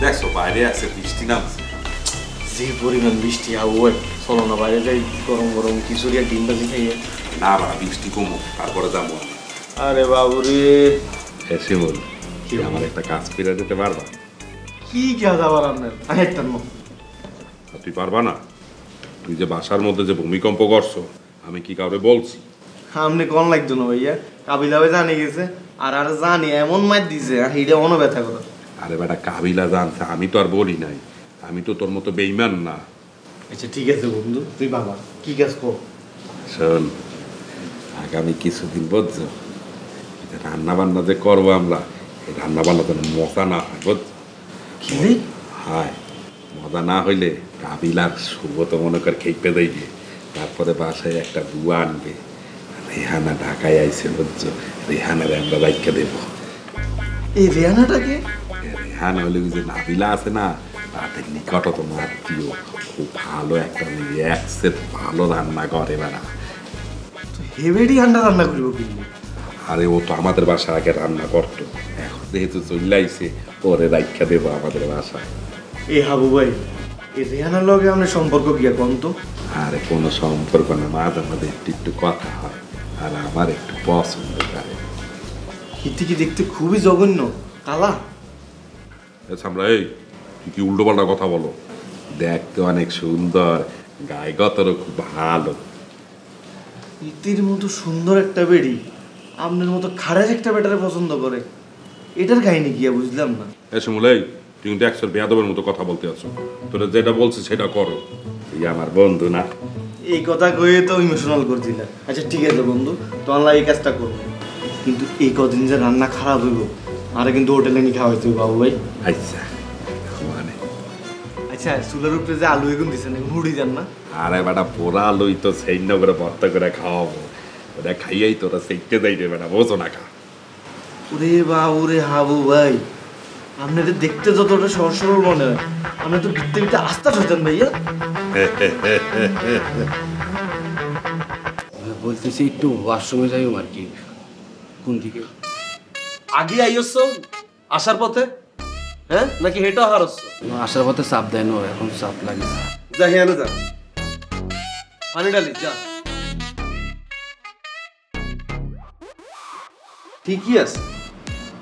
দেখছো বাইরে আছে বৃষ্টি নামছে। যে পরিমাণ বৃষ্টি আবহাওয়া, চলো না বাইরে যাই, গরম গরম খিচুড়ি আর ডিম ভাজি খাইয়ে। না বা বৃষ্টি কমো তারপরে যাবো। আরে বাবুরে, এসে বল কি আমার একটা কাজ করে দিতে পারবা? কি কাজ আবার আপনার? একটা ন তুই পারবা না? তুই যে বাসার মধ্যে যে ভূমিকম্প করছো আমি কি কাউরে বলছি? আপনি কোন লাগতো না ভাইয়া, কাবিলা ভাই জানি গেছে আর আর জানি এমন মার দিছে হিডে অন ব্যথা করে। আরে বেটা কাবিলা জানছে, আমি তো আর বলি নাই। আমি তো তোর মতো বেইমান না। আচ্ছা ঠিক আছে বন্ধু, তুই বাবা কি কাজ কর। শোন, আগামী কিছুদিন বুঝছো রান্না বান্না যে করবো আমরা, এই রান্না বান্না যেন মজা না হয় বুঝছো? কি রে? হয় মজা না হইলে কাবিলার শুভ তো মনে কর খেপে দেবে। তারপরে বাসায় একটা বুয়া আনবে। রেহানা ঢাকায় আইসে বুঝছো, রেহানারে আমরা রাইখা দেবো। এই রেহানাটাকে? রেহানা হলে যে নাবিলা আছে না, তাদের নিকটতম আত্মীয়, খুব ভালো একটা মেয়ে, এক সেট ভালো রান্না করে বেড়া। হেভেডি আন্ডা রান্না করবো কিন্তু। আরে ও তো আমাদের বাসায় আগে রান্না করতো, এখন যেহেতু চলে আইসে ওরে রাইখা দেবো আমাদের বাসায়। এ হাবু ভাই, এই রেহানার লগে আপনার সম্পর্ক কি কোন তো? আরে কোনো সম্পর্ক না, মাঝে মাঝে একটু একটু কথা হয় আর আমার একটু পছন্দ করে। হিতি কি দেখতে খুবই জঘন্য, কালা। আমরা এই তুই কি উল্টো পাল্টা কথা বলো? দেখতে অনেক সুন্দর, গায়গতরও খুব ভালো। ইতির মতো সুন্দর একটা বেড়ি আপনার মতো খারাপ একটা বেটারে পছন্দ করে, এটার কাহিনী কি বুঝলাম না। এসে মুলাই তুই কিন্তু একশোর বেয়াদবের মতো কথা বলতে আছো। তোরা যেটা বলছিস সেটা করো। তুই আমার বন্ধু না? এই কথা কয়ে তো ইমোশনাল করছিলাম। আচ্ছা ঠিক আছে বন্ধু, তোমার এই কাজটা করবো, কিন্তু এই কদিন যে রান্না খারাপ হইব আরে কিন্তু হোটেলে নিয়ে খাওয়াইতে হবে বাবু ভাই। আচ্ছা মানে আচ্ছা চুলের উপরে যে আলু এগুন দিচ্ছেন এখন উড়ি যান না? আরে বেটা পোড়া আলুই তো সেই করে ভর্তা করে খাওয়াবো, ওটা খাইয়াই তোরা সেইতে দেয় রে বেটা, বোঝো না খা। ওরে বাবু রে হাবু ভাই, আপনাদের দেখতে যতটা সহজ সরল মনে হয়, আপনি তো ভিত্তে ভিত্তে আস্থা ঠকেন ভাইয়া। বলতেছি একটু ওয়াশরুমে যাই আর কি। কোন দিকে? আগে আইস আসার পথে, হ্যাঁ নাকি হেঁটো হারস? আসার পথে চাপ দেয় না, এখন চাপ লাগে। যা হিয়ানো যা, পানি ডালি যা। ঠিকই আছে,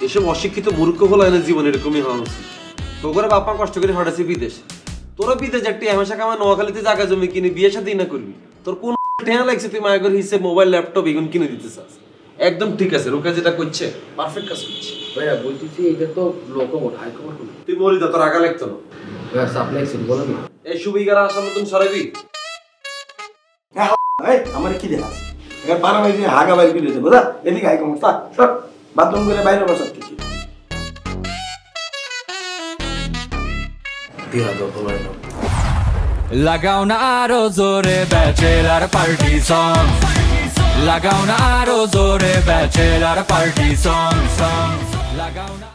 এসব অশিক্ষিত মূর্খ হলো না জীবন এরকমই হওয়া উচিত। তো করে বাপা কষ্ট করে হঠাৎ বিদেশে, তোরা বিদেশ একটি হামেশা কামা নোয়াখালীতে জায়গা জমি কিনে বিয়ে সাথে না করবি। তোর কোন ঠেয়া লাগছে তুই মায়ের হিসেবে মোবাইল ল্যাপটপ এগুন কিনে দিতে চাস? একদম ঠিক আছে, রুকা যেটা করছে পারফেক্ট কাজ করছে। ভাইয়া বলতেছি এটা তো লোকমত হাই খবর কোন? তুই বলি তো তোর আগা লাগতো না। ভাইয়া চাপ লাগছে বলো না। এই সুবিগারা আসার মতন সরাবি। আমার কি দেখাস এবার বারো মাইল হাগা বাইর করে দেবো, বুঝা? এদিকে হাই কম সব বাথরুম করে বাইরে বসার কিছু দিয়া দাও তোমার। লাগাও না আরো জোরে ব্যাচেলার পার্টি সং, লাগাও না আরো জোরে ব্যাচেলার পার্টি সং, লাগাও না।